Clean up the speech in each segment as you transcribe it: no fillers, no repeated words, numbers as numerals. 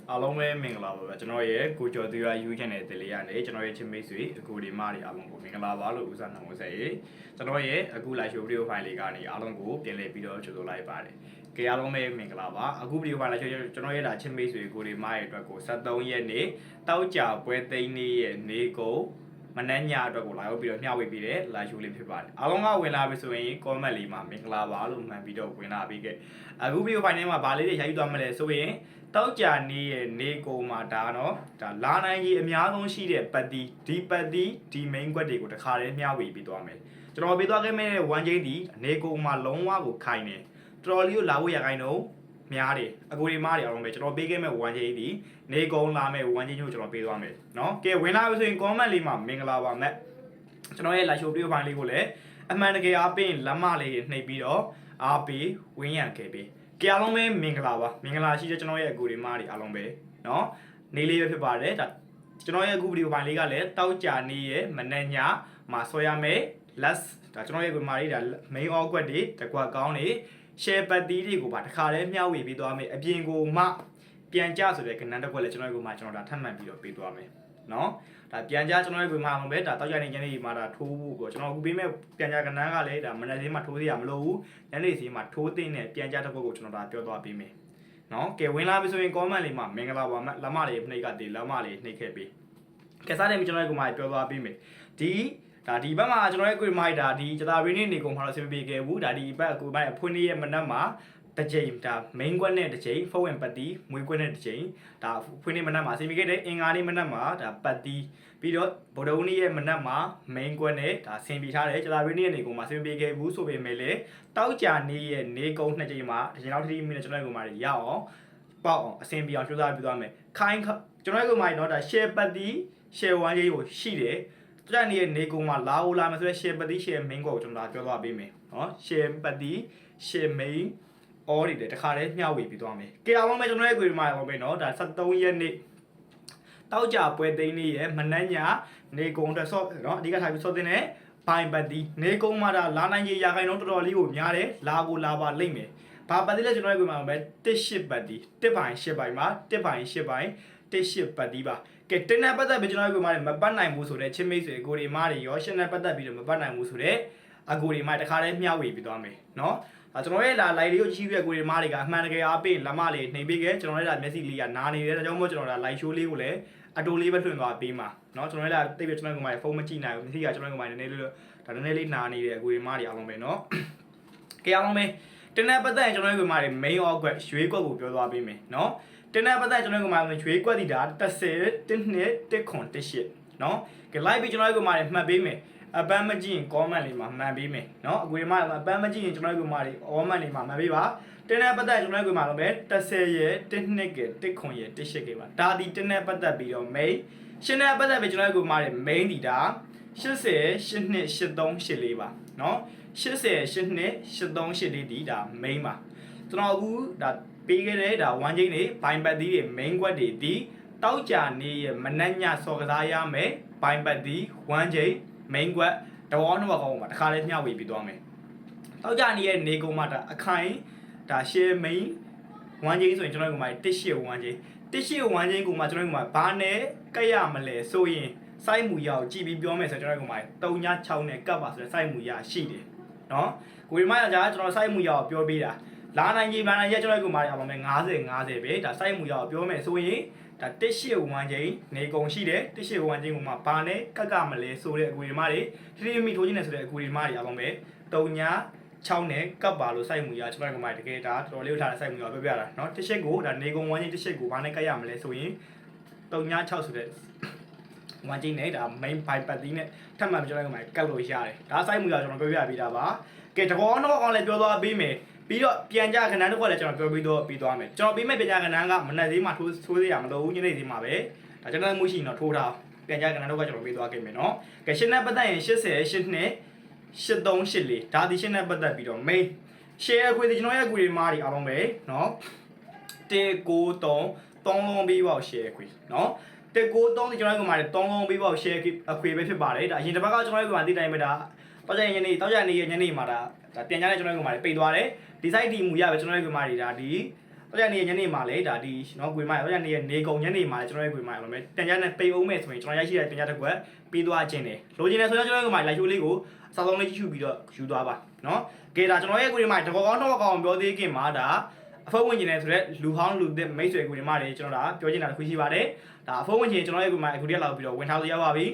အားလုံးပဲမင်္ဂလာပါပဲကျွန်တော်ရဲ့ကိုကျော်သူရ YouTube channel တင်လေးရတယ်ကျွန်တော်ရဲ့ချင်းမိတ်ဆွေအကူဒီမတွေအားလုံးကိုမင်္ဂလာပါလို့ဦးစားနှောင်းဆက်ရေးကျွန်တော်ရဲ့အခု live show video file လေးကနေအားလုံးကိုပြင်လည်ပြီးတော့ကြိုဆိုလိုက်ပါတယ်ကြအားလုံးပဲမင်္ဂလာပါအခု video file လေးကျွန်တော်ရဲ့ဒါချင်းမိတ်ဆွေကိုဒီမရဲ့အတွက်ကို73ရက်နေ့တောက်ကြပွဲသိန်းနေ့ရဲ့နေကိုမနက်ညအတွက်ကိုလာရောက်ပြီးတော့မျှဝေပေးတဲ့ live show လေးဖြစ်ပါတယ်အားလုံးကဝင်လာပြီဆိုရင် comment လေးမှာမင်္ဂလာပါလို့မှန်ပြီးတော့ဝင်လာပြီးခဲ့အခု video file ထဲမှာဗာလေးတွေရိုက်ယူသွားမလဲဆိုရင်တောက်ကြနေရဲ့နေကိုမှာဒါနော်ဒါလာနိုင်ကြီးအများဆုံးရှိတဲ့ပတ်တီဒီပတ်တီဒီ main ကွက်တွေကိုတခါတည်းမျှဝေပြီးသွားမယ်ကျွန်တော်ပေးသွားခဲ့မဲ့1ချိန်ဒီနေကိုမှာလုံးဝကိုခိုင်နေတော်တော်လေးကိုလာဖို့ရခိုင်တော့များတယ်အကူဒီမားတွေအောင်ပဲကျွန်တော်ပေးခဲ့မဲ့1ချိန်ဒီနေကုန်းလာမဲ့1ချိန်ကိုကျွန်တော်ပေးသွားမယ်နော်ကဲဝင်လာပြီဆိုရင် comment လေးမှာမင်္ဂလာပါမဲ့ကျွန်တော်ရဲ့ live show video file လေးကိုလည်းအမှန်တကယ်အားပေးလက်မလေးနှိပ်ပြီးတော့အားပေးဝင်းရံခဲ့ပေးကြအားလုံးပဲမင်္ဂလာပါမင်္ဂလာရှိတဲ့ကျွန်တော်ရဲ့အကူဒီမားတွေအားလုံးပဲเนาะနေလေးပဲဖြစ်ပါတယ်ဒါကျွန်တော်ရဲ့အခုဗီဒီယိုပိုင်းလေးကလည်းတောက်ကြနေရဲ့မနက်ညမှာဆွဲရမယ် last ဒါကျွန်တော်ရဲ့ကိုမာလေးဒါ main all ကွက်တွေတကွက်ကောင်းတွေ share ပတ်တီးတွေကိုပါတခါတည်းမျှဝေပေးသွားမယ်အပြင်ကိုမှပြန်ကြဆိုတဲ့ကဏ္ဍတစ်ခွက်လည်းကျွန်တော်ရဲ့ကိုမာကျွန်တော်ဒါထပ်မှန်ပြီးတော့ပေးသွားမယ်เนาะဒါပြန်ကြကျွန်တော်ရဲ့ကိုမာအောင်ပဲဒါတောက်ကြနေညနေမှာဒါထိုးဖို့ကိုကျွန်တော်အခုပေးမဲ့ပြန်ကြကဏ္ဍကလည်းဒါမနက်လေးမှာထိုးသေးရမလို့ဘူးညနေစီမှာထိုးသိတဲ့ပြန်ကြတစ်ခွက်ကိုကျွန်တော်ဒါပြောသွားပေးမယ်နော်ကဲဝင်လာပြီဆိုရင် comment လေးမှာမင်္ဂလာပါလက်မလေးနှိပ်ကတည်းလက်မလေးနှိပ်ခဲ့ပြီကဲစားတယ်ကျွန်တော်ရဲ့ကိုမပြောသွားပေးမယ်ဒီဘက်မှာကျွန်တော်ရဲ့ကိုမိုက်ဒါဒီကျတာရင်းနေကုန်မှာတော့ဆင်ပြေခဲ့ဘူးဒါဒီဘက်ကိုမိုက်အဖွင့်လေးရဲ့မနက်မှာတစ်ချိန်ဒါ main ကွက်နဲ့တစ်ချိန်ဖုန်းဝင်ပတ်တီမွေးကွက်နဲ့တစ်ချိန်ဒါဖွင့်နေမနက်မှာဆင်ပြေခဲ့တဲ့အင်္ဂါနေ့မနက်မှာဒါပတ်တီပြီးတော့ဗုဒ္ဓဦးနေ့ရဲ့မနက်မှာ main ကွက်နဲ့ဒါဆင်ပြေထားတယ်ကျတာရင်းနေကုန်မှာဆင်ပြေခဲ့ဘူးဆိုပေမဲ့လေတောက်ကြနေ့ရဲ့နေကုန်းနှစ်ချိန်မှာတစ်ချိန်လောက်တိတိမိနဲ့ကျွန်တော်ရဲ့ကိုမရအောင်ပေါက်အောင်အဆင်ပြေအောင်ကြိုးစားပြီးသွားမယ်ခိုင်းကျွန်တော်ရဲ့ကိုမတော့ဒါ share ပတ်တီ share 1ရေးကိုရှိတယ်ကြတဲ့နေ့ရဲ့နေကုန်းမှာလာဦးလာမယ်ဆိုတော့ share ပတ်တီ share main ကိုကျွန်တော်ပြောသွားပေးမယ်နော် share ပတ်တီ share main all တွေတခါတည်းမျှဝေပြီးသွားမယ်ကြည့်အောင်မယ်ကျွန်တော်ရဲ့ကိုဒီမှာအောင်မယ်နော်ဒါ73ရက်နေ့တောက်ကြပွဲသိန်းနေ့ရဲ့မနက်ညနေကုန်းအတွက်ဆော့နော်အဓိကထားပြီးဆော့တင်တဲ့ဘိုင်ပတ်တီနေကုန်းမှာဒါလာနိုင်ကြီးရာခိုင်နှုန်းတော်တော်လေးကိုများတယ်လာကိုလာပါလိမ့်မယ်ဘာပတ်တီလဲကျွန်တော်ရဲ့ကိုမှာပဲ18ပတ်တီ1ပိုင်း8ပိုင်းမှာ1ပိုင်း8ပိုင်း18ပတ်တီပါကဲတင်းနဲ့ပတ်သက်ပြီးကျွန်တော်ရဲ့ကိုမှာမပတ်နိုင်ဘူးဆိုတဲ့ချင်းမိတ်ဆွေကိုဒီမားတွေရောရှင်းနဲ့ပတ်သက်ပြီးတော့မပတ်နိုင်ဘူးဆိုတဲ့အကိုဒီမားတခါတည်းမျှဝေပြီးသွားမယ်နော်ကျွန်တော်ရဲ့လာ live လေးကိုကြည့်ပြကိုဒီမားတွေကအမှန်တကယ်အားပေးလက်မလေးနှိပ်ပေးခဲ့ကျွန်တော်ရဲ့လာမျက်စိလေးကနားနေတယ်ဒါကြောင့်မို့ကျွန်တော်ဒါ live show လေးကိုလည်းအတူလေးပဲထွင်သွားပေးမှာเนาะကျွန်တော်လည်းတိတ်ပြကျွန်တော်ကမှဖုန်းမကြည့်နိုင်ဘူးမျက်စိကကျွန်တော်ကမှနည်းနည်းလေးဒါနည်းနည်းလေးနာနေတယ်အကူဒီမားတွေအားလုံးပဲเนาะကြည့်အောင်မယ်တင်းနဲ့ပတ်သက်ကျွန်တော်ကမှ main all ကွက်ရွှေကွက်ကိုပြောသွားပေးမယ်เนาะတင်းနဲ့ပတ်သက်ကျွန်တော်ကမှရွှေကွက်ဒီဒါ30 1နှစ်1ခွန်18เนาะကြည့် live ပြီးကျွန်တော်ကမှမှတ်ပေးမယ်အပန်းမကြည့်ရင် comment လေးမှာမှန်ပေးမယ်เนาะအကူဒီမားအပန်းမကြည့်ရင်ကျွန်တော်ကမှ comment လေးမှာမှန်ပေးပါတင်းနဲ့ပတ်သက်ကျွန်တော်ကမှတော့ပဲ30ရဲ့1နှစ်က1ခွန်ရဲ့18ကပါဒါဒီတင်းနဲ့ပတ်သက်ပြီးတော့ main ရှင်းတဲ့ပတ်သက်ပြီးကျွန်တော်တို့ကမှ main ဒီဒါ80 8နှစ်83 84ပါเนาะ80 8နှစ်83 84ဒီဒါ main ပါကျွန်တော်အခုဒါပေးခဲ့တဲ့ဒါ1ချိန်နေဘိုင်ပတ်သီးတွေ main ကွက်တွေဒီတောက်ကြနေရဲ့မနက်ညစော်ကစားရမယ်ဘိုင်ပတ်သီး1ချိန် main ကွက်တော်နှစ်ဘက်ကောင်းပါတခါလေးမျှဝေပြီးသွားမယ်တောက်ကြနေရဲ့နေကုန်းမှာဒါအခိုင်ဒါ share main 1ချိန်ဆိုရင်ကျွန်တော်တို့ကမှ18 1ချိန်18 1ချိန်ကိုမှကျွန်တော်တို့ကမှဘာနဲ့ကက်ရမလဲဆိုရင်စိုက်မှုရအောင်ကြည့်ပြီးပြောမယ်ဆိုတော့ကျွန်တော်တို့ကမှ3ည6နဲ့ကပ်ပါဆိုတဲ့စိုက်မှုရရှိတယ်เนาะကိုဒီမှာကြာကျွန်တော်စိုက်မှုရအောင်ပြောပေးတာလာနိုင်ကြီးဘာနိုင်ရကျွန်တော်တို့ကမှအောင်မယ်50 50ပဲဒါစိုက်မှုရအောင်ပြောမယ်ဆိုရင်ဒါ18 1ချိန်နေကုန်ရှိတယ်18 1ချိန်ကိုမှဘာနဲ့ကက်ကမလဲဆိုတဲ့အကူဒီမှာတွေထိထိမိထိုးခြင်းနဲ့ဆိုတဲ့အကူဒီမှာတွေအောင်မယ်3ည6နဲ့ကပ်ပါလို့စိုက်မှုရကျွန်တော်ကမှတကယ်ဒါတော်တော်လေးထားတဲ့စိုက်မှုရပြောပြတာเนาะတစ်ချက်ကိုဒါနေကုန်1ချိန်တစ်ချက်ကိုဘာနဲ့ကက်ရမလဲဆိုရင်3ည6ဆိုတဲ့1ချိန်နဲ့ဒါ main 5ပတ်သီးနဲ့ထပ်မှန်ကျွန်တော်ကမှကတ်လို့ရတယ်ဒါစိုက်မှုရကျွန်တော်ပြောပြပေးတာပါကဲတကောတော့အောင်လည်းပြောသွားပေးမယ်ပြီးတော့ပြန်ကြခဏတစ်ခွက်လည်းကျွန်တော်ပြောပြီးတော့ပြီးသွားမယ်ကျွန်တော်ပြီးမဲ့ပြန်ကြခဏကမနက်သေးမှထိုးသေးရမလို့ညနေသေးမှပဲဒါကျွန်တော်မှုရှိရင်တော့ထိုးထားပြန်ကြခဏတော့ကကျွန်တော်ပြီးသွားခဲ့မယ်เนาะကဲရှင်းနဲ့ပတ်သက်ရင်80 8နှစ်83 84ဒါဒီရှင်းနဲ့ပတ်သက်ပြီးတော့ main share ခွေကျွန်တော်ရဲ့ကူတွေမားတွေအားလုံးပဲเนาะ193 3လုံးပြီးပေါ့ share ခွေเนาะ193ဒီကျွန်တော်ကမှ3လုံးပြီးပေါ့ share အခွေပဲဖြစ်ပါတယ်ဒါအရင်တစ်ပတ်ကကျွန်တော်ကမှသိတိုင်းပဲဒါတောက်ကြညနေမှာဒါပြန်ကြတဲ့ကျွန်တော်ကမှပိတ်သွားတယ်ဒီ site ဒီမူရပဲကျွန်တော်ကမှဒါဒီ တော့ကြနေညနေမှာလေဒါဒီနော်ကိုရီမိုက်တော့ကြနေနေကုန်ညနေမှာကျွန်တော်ရဲ့ကိုရီမိုက်အောင်မယ်တန်ကြနဲ့ပိတ်အောင်မဲ့ဆိုရင်ကျွန်တော်ရရှိတဲ့တန်ကြတစ်ခွက်ပြီးသွားခြင်းတယ်လိုချင်တယ်ဆိုတော့ကျွန်တော်ကလိုက်ရှိုးလေးကိုအစားဆုံးလေးကြည့်ရှုပြီးတော့ယူသွားပါနော်ကဲဒါကျွန်တော်ရဲ့ကိုရီမိုက်တကောကောင်းတော့ကောင်းပြောသေးခင်မှာဒါအဖုံးဝင်ကျင်တယ်ဆိုတော့လူဟောင်းလူသစ်မိတ်ဆွေကိုရီမိုက်တွေကျွန်တော်ဒါပြောချင်တာတစ်ခုရှိပါတယ်ဒါအဖုံးဝင်ကျင်ကျွန်တော်ရဲ့ကိုရီမိုက်အခုတည်းလောက်ပြီးတော့ဝင်ထားလို့ရပါပြီ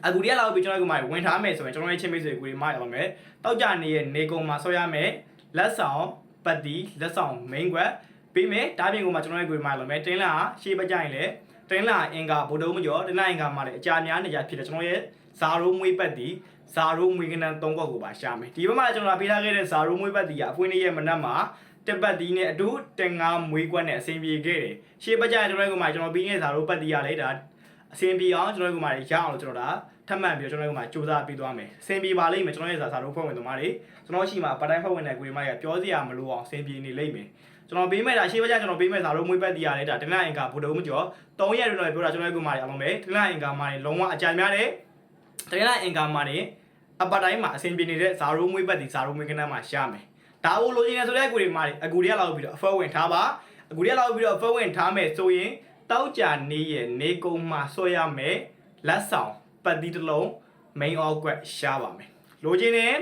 အခုတည်းလောက်ပြီးကျွန်တော်ကိုဝင်ထားမယ်ဆိုရင်ကျွန်တော်ရဲ့ချင်းမိတ်ဆွေကိုရီမိုက်အောင်မယ်တောက်ကြနေရဲ့နေကုံမှာဆောရမယ်လက်ဆောင်ပတ်တီလက်ဆောင် main ကွက်ပြီးမယ်တားပြင်ကိုမှကျွန်တော်ရဲ့ကိုရီမိုက်အောင်မယ်တင်းလာရှေ့ပကြရင်လေတင်းလာအင်္ဂါဗိုလ်တုံးမကျော်တင်းလာအင်္ဂါမှာလည်းအကြာများနေကြဖြစ်တယ်ကျွန်တော်ရဲ့ဇာရိုးမွေးပတ်တီဇာရိုးမွေးကနန်း၃ခွက်ကိုပါရှာမယ်ဒီဘက်မှာကျွန်တော်ပေးထားခဲ့တဲ့ဇာရိုးမွေးပတ်တီကအဖွင့်လေးရဲ့မနက်မှာတက်ပတ်တီနဲ့အတူတင်ငါမွေးကွက်နဲ့အဆင်ပြေခဲ့တယ်ရှေ့ပကြရင်ကျွန်တော်ရဲ့ကိုမှကျွန်တော်ပြီးခဲ့ဇာရိုးပတ်တီရလေဒါအဆင်ပြေအောင်ကျွန်တော်ရဲ့ကိုမှရအောင်လို့ကျွန်တော်ဒါထပ်မံပြီးကျွန်တော်တို့ကစူးစမ်းပြီးသွားမယ်အဆင်ပြေပါလိမ့်မယ်ကျွန်တော်ရဲ့စာတို့ဖွဲ့ဝင်သမားတွေကျွန်တော်ရှိမှာပတိုင်းဖွဲ့ဝင်တဲ့ကိုရီမိုက်ကပြောစရာမလိုအောင်အဆင်ပြေနေလိမ့်မယ်ကျွန်တော်ပေးမဲ့တာရှေ့ဘက်ကျကျွန်တော်ပေးမဲ့စာတို့မွေးပတ်တီးရတယ်ဒါတနင်္လာအင်္ဂါဗုဒ္ဓဦးမကျော်3ရက်တွင်တော့ပြောတာကျွန်တော်ရဲ့ကိုမာတွေအလုံးပဲတနင်္လာအင်္ဂါမှာလုံးဝအကြိုင်များတယ်တနင်္လာအင်္ဂါမှာနေအပတိုင်းမှာအဆင်ပြေနေတဲ့စာတို့မွေးပတ်တီးစာတို့မွေးကနန်းမှာရှာမယ်ဒါအိုလိုချင်နေဆိုတဲ့ကိုရီမိုက်အကူတွေကလောက်ပြီးတော့အဖွဲဝင်ထားပါအကူတွေကလောက်ပြီးတော့အဖွဲဝင်ထားမယ်ဆိုရင်တောက်ကြနေရဲ့နေကုံမှာဆွဲရမယ်လက်ဆောင်ပတ်တီးတစ်လုံး main all ကွက်ရှားပါမယ်လိုချင်တယ်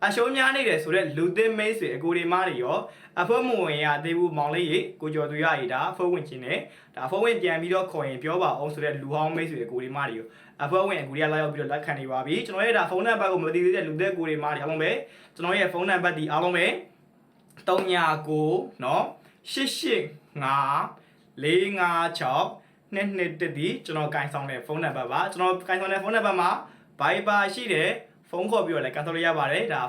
အရှုံးများနေတယ်ဆိုတော့လူသစ်မိတ်ဆွေအကိုတွေမားတွေရောအဖွဲမဝင်ရသေးဘူးမောင်လေးရေကိုကျော်သူရရေဒါအဖွဲဝင်ချင်းတယ်ဒါအဖွဲဝင်ပြန်ပြီးတော့ခေါ်ရင်ပြောပါအောင်ဆိုတော့လူဟောင်းမိတ်ဆွေအကိုတွေမားတွေရောအဖွဲဝင်အကူတွေကလာရောက်ပြီးတော့လက်ခံနေပါပြီကျွန်တော်ရဲ့ဒါဖုန်းနံပါတ်ကိုမသိသေးတဲ့လူသစ်ကိုတွေမားတွေအားလုံးပဲကျွန်တော်ရဲ့ဖုန်းနံပါတ်ဒီအားလုံးပဲ39နော်885 456221ဒီကျွန်တော်ကင်ဆောင်တဲ့ဖုန်းနံပါတ်ပါကျွန်တော်ကင်ဆောင်တဲ့ဖုန်းနံပါတ်မှာ Viber ရှိတယ်ဖုန်းခေါ်ပြီးတော့လည်းကန်ဆယ်လို့ရပါတယ်ဒါ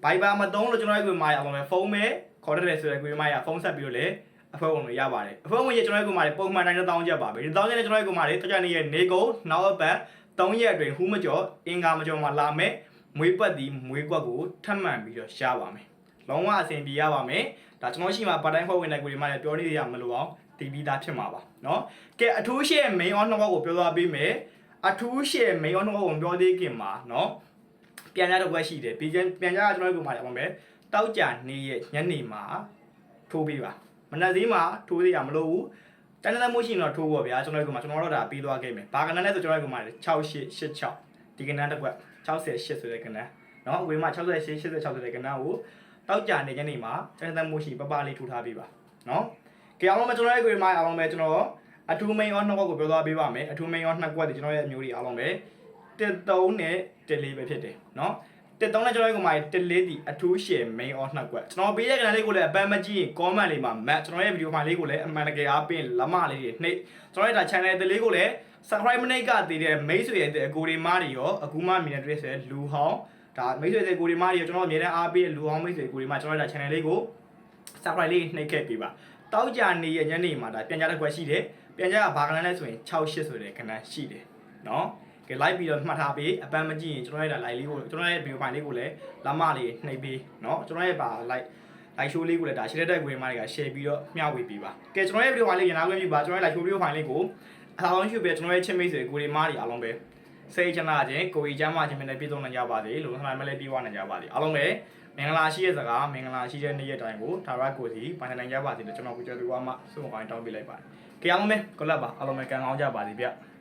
Viber မသုံးလို့ကျွန်တော်ရဲ့ကိုမာရအောင်မယ်ဖုန်းပဲခေါ်ရတယ်ဆိုတဲ့ကိုမာရဖုန်းဆက်ပြီးတော့လည်းအဖွဲဝင်လို့ရပါတယ်အဖွဲဝင်ရကျွန်တော်ရဲ့ကိုမာရပုံမှန်တိုင်း1000ကျပ်ပါပဲ1000ကျပ်နဲ့ကျွန်တော်ရဲ့ကိုမာရတကြနေရဲ့နေကုန်နောက်အပတ်3ရက်အတွင်းဟူးမကျော်အင်္ဂါမကျော်မှာလာမယ်မွေးပတ်ဒီမွေးကွက်ကိုထပ်မံပြီးတော့ရှားပါမယ်လုံးဝအဆင်ပြေရပါမယ်ဒါကျွန်တော်ရှိမှာပါတိုင်းဖွဲ့ဝင်တဲ့ကိုမာရပြောနေရမလို့အောင်တီးပြီးသားဖြစ်မှာပါเนาะကဲအထူးရှယ် main on နှစ်ခုကိုပြောသွားပေးမယ်အထူးရှယ် main on နှစ်ခုကိုပြောသေးခင်မှာเนาะပြန်ကြတော့ကွက်ရှိတယ်ပြန်ကြကကျွန်တော်တို့ကမှရအောင်မယ်တောက်ကြနေရဲ့ညနေမှာထိုးပေးပါမနက်သေးမှာထိုးသေးရမလို့ဘူးတန်းတန်းမို့ရှိရင်တော့ထိုးပေါ့ဗျာကျွန်တော်တို့ကမှကျွန်တော်တို့ဒါပြီးသွားခဲ့မယ်ဘာကနန်းလဲဆိုကျွန်တော်တို့ကမှ6886ဒီကနန်းတစ်ကွက်68ဆိုတဲ့ကနန်းเนาะဝေးမှာ68 86ဆိုတဲ့ကနန်းကိုတောက်ကြနေညနေမှာတန်းတန်းမို့ရှိပပလေးထိုးထားပေးပါเนาะကဲအားလုံးပဲကျွန်တော်ရဲ့ကိုယ်မှာအားလုံးပဲကျွန်တော်အထူး main on နှစ်ခွက်ကိုပြောသွားပေးပါမယ်အထူး main on နှစ်ခွက်ဒီကျွန်တော်ရဲ့အမျိုးတွေအားလုံးပဲ13နဲ့14ပဲဖြစ်တယ်เนาะ13နဲ့ကျွန်တော်ရဲ့ကိုယ်မှာ14ဒီအထူး share main on နှစ်ခွက်ကျွန်တော်ပေးတဲ့ကဏ္ဍလေးကိုလည်းအပန်းမကြည့်ရင် comment လေးမှာ map ကျွန်တော်ရဲ့ video file လေးကိုလည်းအမှန်တကယ်အားပင်လက်မလေးတွေနှိပ်ကျွန်တော်ရဲ့ဒါ channel လေးကိုလည်း subscribe မနှိပ်ကတည်တဲ့မိတ်ဆွေရဲ့အကိုတွေမားတွေရောအခုမှမြင်တဲ့ဆိုလူဟောင်းဒါမိတ်ဆွေရဲ့ကိုတွေမားတွေရောကျွန်တော်အမြဲတမ်းအားပေးလူဟောင်းမိတ်ဆွေကိုတွေမားကျွန်တော်ရဲ့ဒါ channel လေးကို subscribe လေးနှိပ်ခဲ့ပေးပါတောက်ကြနေရဲ့ညနေမှာဒါပြန်ကြတဲ့ခွက်ရှိတယ်ပြန်ကြကဘာကနန်းလဲဆိုရင်68ဆိုတဲ့ကနန်းရှိတယ်เนาะကဲ live ပြီးတော့မှတ်ထားပေးအပန်းမကြည့်ရင်ကျွန်တော်ရဲ့ဒါ live လေးကိုကျွန်တော်ရဲ့ video file လေးကိုလည်းလမ်းမလေးနှိပ်ပေးเนาะကျွန်တော်ရဲ့ပါ live show လေးကိုလည်းဒါ share တဲ့ video မှာတွေက share ပြီးတော့မျှဝေပေးပါကဲကျွန်တော်ရဲ့ video file လေးရနာခွင့်ပြုပါကျွန်တော်ရဲ့ live show video file လေးကိုအထောက်အပံ့ရှိပေးကျွန်တော်ရဲ့ချစ်မိတ်ဆွေကိုတွေမားတွေအားလုံးပဲစိတ်ချမ်းသာခြင်းကိုယ်ကြီးချမ်းသာခြင်းနဲ့ပြည့်စုံနိုင်ကြပါစေလို့ဆန္ဒမဲ့လေးပြီးွားနိုင်ကြပါစေအားလုံးပဲမင်္ဂလာရှိတဲ့စကားမင်္ဂလာရှိတဲ့နေ့ရက်တိုင်းကိုဒါရကိုစီပိုင်နိုင်ကြပါစေလို့ကျွန်တော်ကိုကြွယ်သူကမှစုံကောင်းတောင်းပေးလိုက်ပါတယ်။ကြည့်အောင်မယ်ကိုလက်ပါအားလုံးပဲကံကောင်းကြပါစေဗျ။